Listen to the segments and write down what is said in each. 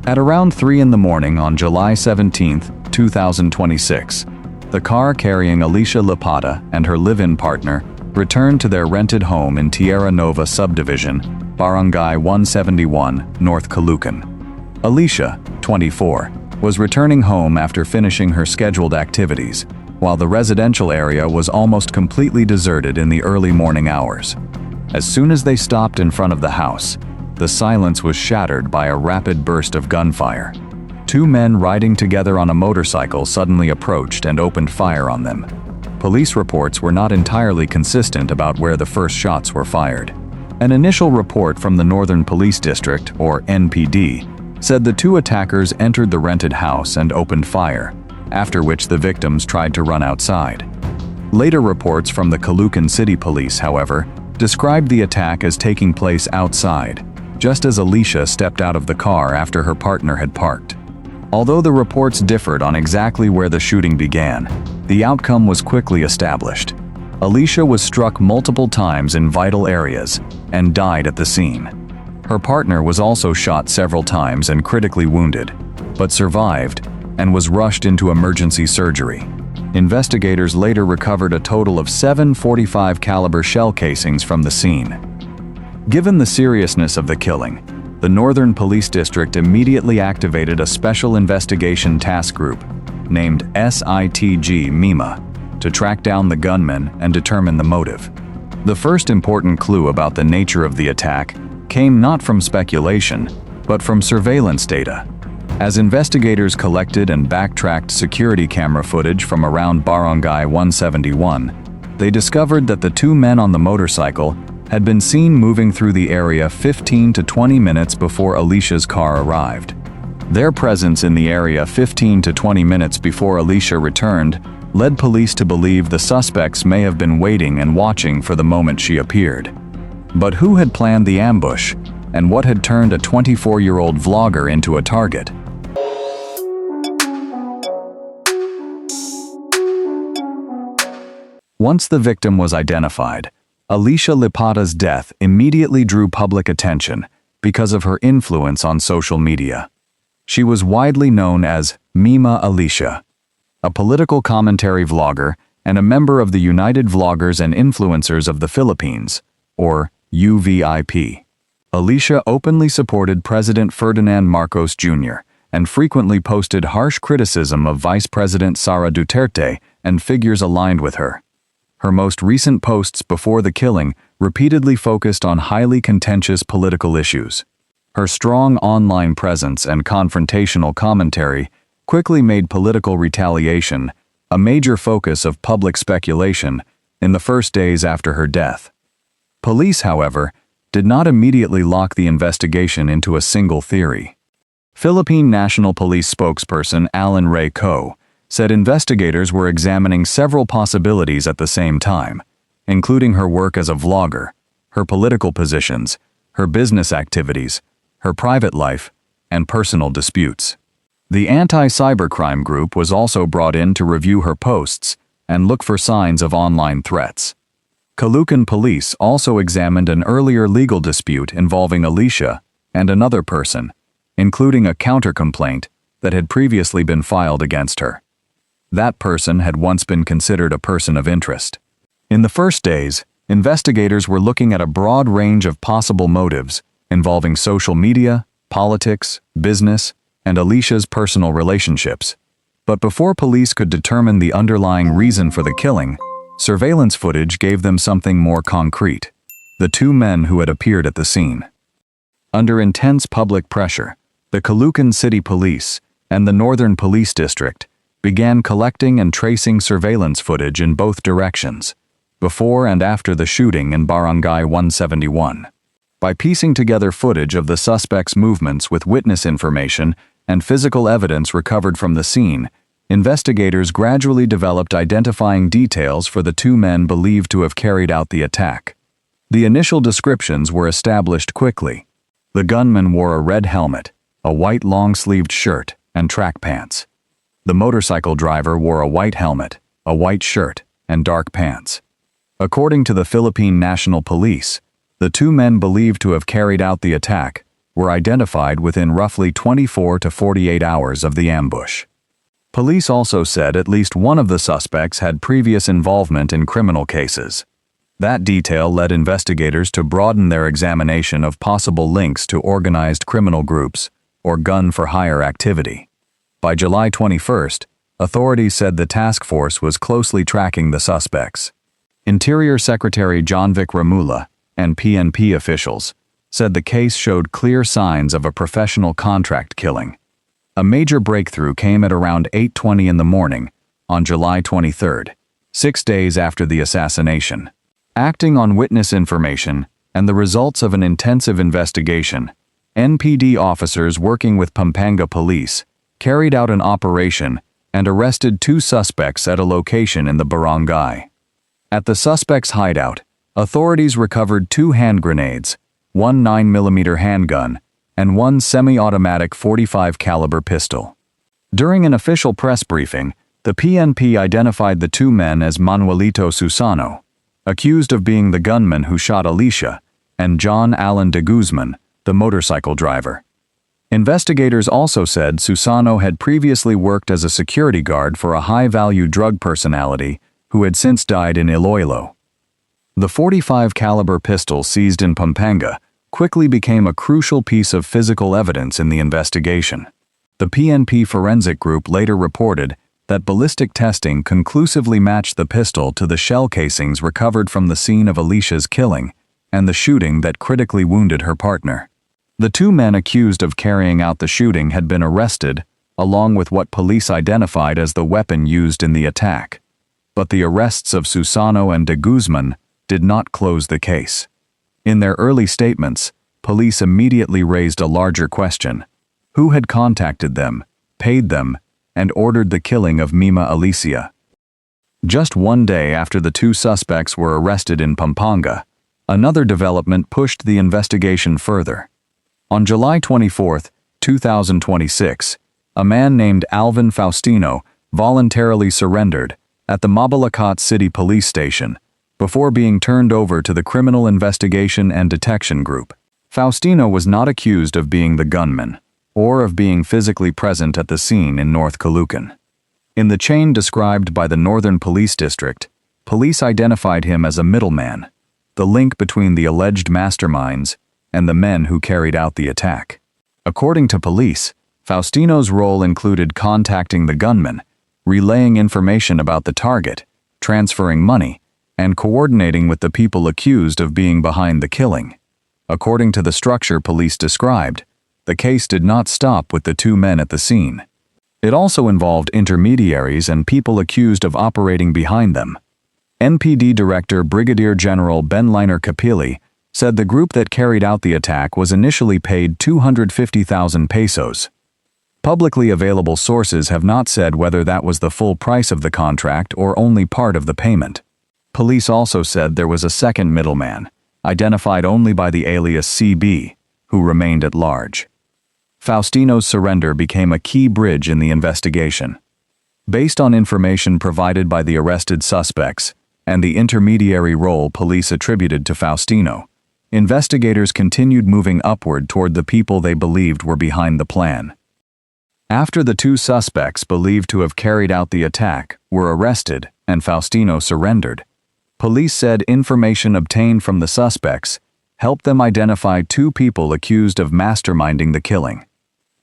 At around 3 in the morning on July 17, 2026, the car carrying Alicia Lipata and her live-in partner returned to their rented home in Tierra Nova subdivision, Barangay 171, North Caloocan. Alicia, 24, was returning home after finishing her scheduled activities, while the residential area was almost completely deserted in the early morning hours. As soon as they stopped in front of the house, the silence was shattered by a rapid burst of gunfire. Two men riding together on a motorcycle suddenly approached and opened fire on them. Police reports were not entirely consistent about where the first shots were fired. An initial report from the Northern Police District, or NPD, said the two attackers entered the rented house and opened fire, after which the victims tried to run outside. Later reports from the Caloocan City Police, however, described the attack as taking place outside, just as Alicia stepped out of the car after her partner had parked. Although the reports differed on exactly where the shooting began, the outcome was quickly established. Alicia was struck multiple times in vital areas and died at the scene. Her partner was also shot several times and critically wounded, but survived and was rushed into emergency surgery. Investigators later recovered a total of 7 .45 caliber shell casings from the scene. Given the seriousness of the killing, the Northern Police District immediately activated a special investigation task group named SITG Mima to track down the gunmen and determine the motive. The first important clue about the nature of the attack came not from speculation, but from surveillance data. As investigators collected and backtracked security camera footage from around Barangay 171, they discovered that the two men on the motorcycle had been seen moving through the area 15 to 20 minutes before Alicia's car arrived. Their presence in the area 15 to 20 minutes before Alicia returned led police to believe the suspects may have been waiting and watching for the moment she appeared. But who had planned the ambush, and what had turned a 24-year-old vlogger into a target? Once the victim was identified, Alicia Lipata's death immediately drew public attention because of her influence on social media. She was widely known as Mima Alicia, a political commentary vlogger and a member of the United Vloggers and Influencers of the Philippines, or UVIP. Alicia openly supported President Ferdinand Marcos Jr. and frequently posted harsh criticism of Vice President Sara Duterte and figures aligned with her. Her most recent posts before the killing repeatedly focused on highly contentious political issues. Her strong online presence and confrontational commentary quickly made political retaliation a major focus of public speculation in the first days after her death. Police, however, did not immediately lock the investigation into a single theory. Philippine National Police spokesperson Alan Ray Ko said investigators were examining several possibilities at the same time, including her work as a vlogger, her political positions, her business activities, her private life, and personal disputes. The anti-cybercrime group was also brought in to review her posts and look for signs of online threats. Caloocan police also examined an earlier legal dispute involving Alicia and another person, including a counter-complaint that had previously been filed against her. That person had once been considered a person of interest. In the first days, investigators were looking at a broad range of possible motives involving social media, politics, business, and Alicia's personal relationships. But before police could determine the underlying reason for the killing, surveillance footage gave them something more concrete: the two men who had appeared at the scene. Under intense public pressure, the Caloocan City Police and the Northern Police District began collecting and tracing surveillance footage in both directions, before and after the shooting in Barangay 171. By piecing together footage of the suspect's movements with witness information and physical evidence recovered from the scene, investigators gradually developed identifying details for the two men believed to have carried out the attack. The initial descriptions were established quickly. The gunman wore a red helmet, a white long-sleeved shirt, and track pants. The motorcycle driver wore a white helmet, a white shirt, and dark pants. According to the Philippine National Police, the two men believed to have carried out the attack were identified within roughly 24 to 48 hours of the ambush. Police also said at least one of the suspects had previous involvement in criminal cases. That detail led investigators to broaden their examination of possible links to organized criminal groups or gun-for-hire activity. By July 21st, authorities said the task force was closely tracking the suspects. Interior Secretary Johnvik Ramula and PNP officials said the case showed clear signs of a professional contract killing. A major breakthrough came at around 8:20 in the morning on July 23rd, 6 days after the assassination. Acting on witness information and the results of an intensive investigation, NPD officers working with Pampanga police carried out an operation and arrested 2 suspects at a location in the barangay. At the suspects' hideout, authorities recovered 2 hand grenades, 1 9mm handgun, and 1 semi-automatic .45 caliber pistol. During an official press briefing, the PNP identified the 2 men as Manuelito Susano, accused of being the gunman who shot Alicia, and John Allen de Guzman, the motorcycle driver. Investigators also said Susano had previously worked as a security guard for a high-value drug personality who had since died in Iloilo. The .45 caliber pistol seized in Pampanga quickly became a crucial piece of physical evidence in the investigation. The PNP forensic group later reported that ballistic testing conclusively matched the pistol to the shell casings recovered from the scene of Alicia's killing and the shooting that critically wounded her partner. The 2 men accused of carrying out the shooting had been arrested, along with what police identified as the weapon used in the attack. But the arrests of Susano and de Guzman did not close the case. In their early statements, police immediately raised a larger question: who had contacted them, paid them, and ordered the killing of Mima Alicia? Just 1 day after the 2 suspects were arrested in Pampanga, another development pushed the investigation further. On July 24, 2026, a man named Alvin Faustino voluntarily surrendered at the Mabalacat City Police Station before being turned over to the Criminal Investigation and Detection Group. Faustino was not accused of being the gunman or of being physically present at the scene in North Caloocan. In the chain described by the Northern Police District, police identified him as a middleman, the link between the alleged masterminds and the men who carried out the attack. According to police, Faustino's role included contacting the gunman, relaying information about the target, transferring money, and coordinating with the people accused of being behind the killing. According to the structure police described, the case did not stop with the 2 men at the scene. It also involved intermediaries and people accused of operating behind them. NPD Director Brigadier General Benliner Capili said the group that carried out the attack was initially paid 250,000 pesos. Publicly available sources have not said whether that was the full price of the contract or only part of the payment. Police also said there was a second middleman, identified only by the alias CB, who remained at large. Faustino's surrender became a key bridge in the investigation. Based on information provided by the arrested suspects and the intermediary role police attributed to Faustino, investigators continued moving upward toward the people they believed were behind the plan. After the 2 suspects believed to have carried out the attack were arrested and Faustino surrendered, police said information obtained from the suspects helped them identify 2 people accused of masterminding the killing.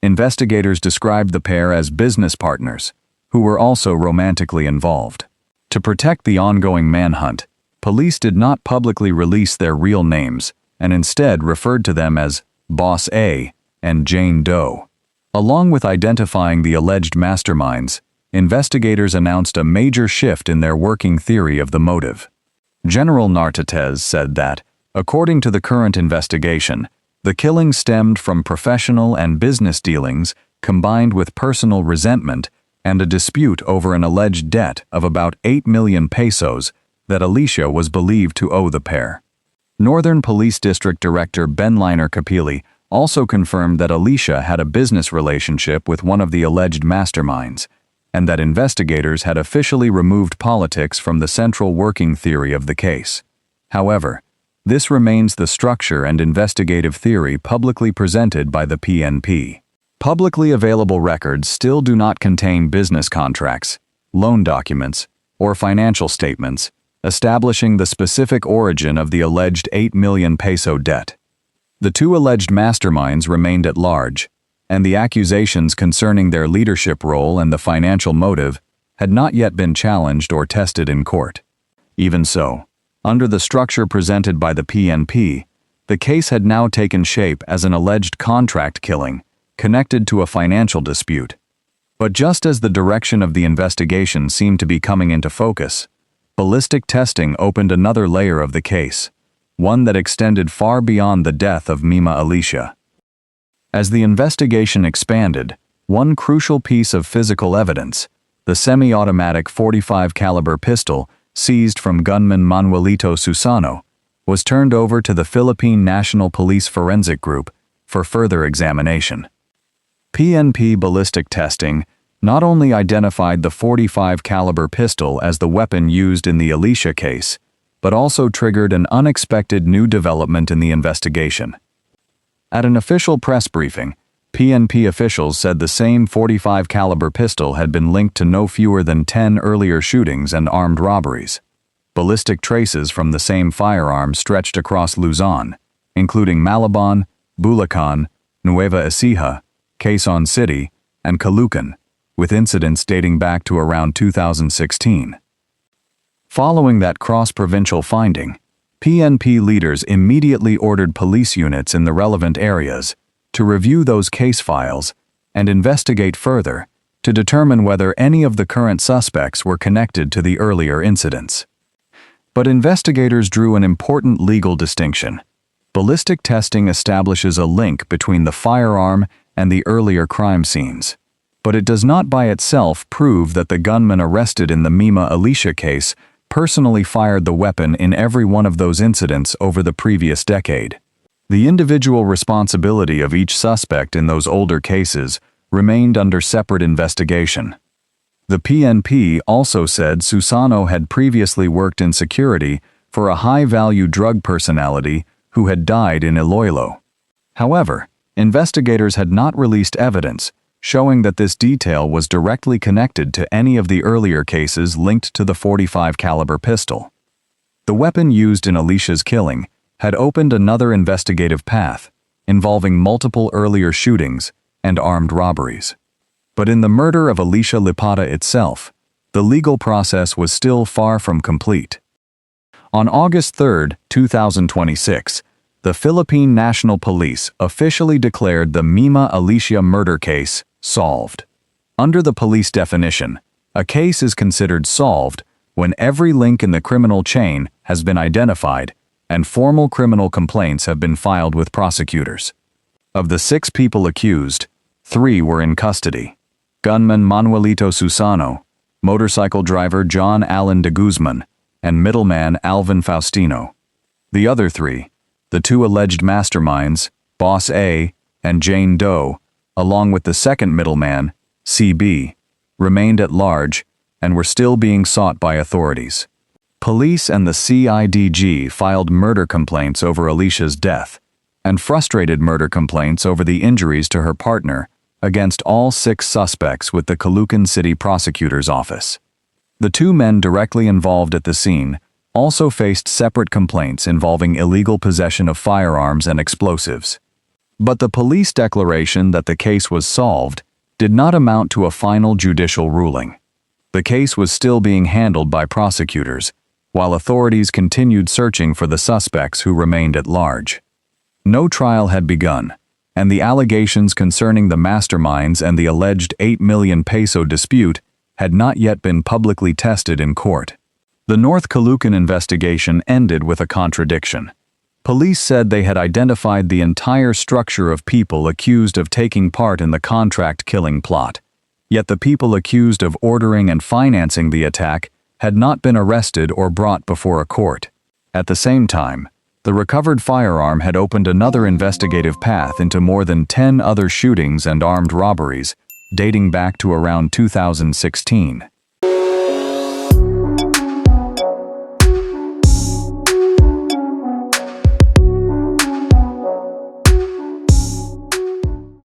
Investigators described the pair as business partners, who were also romantically involved. To protect the ongoing manhunt, police did not publicly release their real names and instead referred to them as Boss A and Jane Doe. Along with identifying the alleged masterminds, investigators announced a major shift in their working theory of the motive. General Nartatez said that, according to the current investigation, the killing stemmed from professional and business dealings combined with personal resentment and a dispute over an alleged debt of about 8 million pesos that Alicia was believed to owe the pair. Northern Police District Director Benliner Capili also confirmed that Alicia had a business relationship with one of the alleged masterminds, and that investigators had officially removed politics from the central working theory of the case. However, This remains the structure and investigative theory publicly presented by the PNP. Publicly available records still do not contain business contracts, loan documents, or financial statements establishing the specific origin of the alleged 8 million peso debt. The two alleged masterminds remained at large, and the accusations concerning their leadership role and the financial motive had not yet been challenged or tested in court. Even so, under the structure presented by the PNP, the case had now taken shape as an alleged contract killing connected to a financial dispute. But just as the direction of the investigation seemed to be coming into focus, ballistic testing opened another layer of the case, one that extended far beyond the death of Mima Alicia. As the investigation expanded, one crucial piece of physical evidence, the semi-automatic .45 caliber pistol seized from gunman Manuelito Susano, was turned over to the Philippine National Police Forensic Group for further examination. PNP ballistic testing not only identified the .45 caliber pistol as the weapon used in the Alicia case, but also triggered an unexpected new development in the investigation. At an official press briefing, PNP officials said the same .45 caliber pistol had been linked to no fewer than 10 earlier shootings and armed robberies. Ballistic traces from the same firearm stretched across Luzon, including Malabon, Bulacan, Nueva Ecija, Quezon City, and Caloocan, with incidents dating back to around 2016. Following that cross-provincial finding, PNP leaders immediately ordered police units in the relevant areas to review those case files and investigate further to determine whether any of the current suspects were connected to the earlier incidents. But investigators drew an important legal distinction. Ballistic testing establishes a link between the firearm and the earlier crime scenes, but it does not by itself prove that the gunman arrested in the Mima Alicia case personally fired the weapon in every one of those incidents over the previous decade. The individual responsibility of each suspect in those older cases remained under separate investigation. The PNP also said Susano had previously worked in security for a high-value drug personality who had died in Iloilo. However, investigators had not released evidence showing that this detail was directly connected to any of the earlier cases linked to the .45 caliber pistol. The weapon used in Alicia's killing had opened another investigative path, involving multiple earlier shootings and armed robberies. But in the murder of Alicia Lipata itself, the legal process was still far from complete. On August 3, 2026, the Philippine National Police officially declared the Mima Alicia murder case solved. Under the police definition, a case is considered solved when every link in the criminal chain has been identified and formal criminal complaints have been filed with prosecutors. Of the 6 people accused, 3 were in custody: gunman Manuelito Susano, motorcycle driver John Allen de Guzman, and middleman Alvin Faustino. The other 3, the 2 alleged masterminds, Boss A and Jane Doe, along with the second middleman, CB, remained at large and were still being sought by authorities. Police and the CIDG filed murder complaints over Alicia's death and frustrated murder complaints over the injuries to her partner against all 6 suspects with the Caloocan City Prosecutor's Office. The 2 men directly involved at the scene also faced separate complaints involving illegal possession of firearms and explosives. But the police declaration that the case was solved did not amount to a final judicial ruling. The case was still being handled by prosecutors, while authorities continued searching for the suspects who remained at large. No trial had begun, and the allegations concerning the masterminds and the alleged 8 million peso dispute had not yet been publicly tested in court. The North Caloocan investigation ended with a contradiction. Police said they had identified the entire structure of people accused of taking part in the contract killing plot, yet the people accused of ordering and financing the attack had not been arrested or brought before a court. At the same time, the recovered firearm had opened another investigative path into more than 10 other shootings and armed robberies, dating back to around 2016.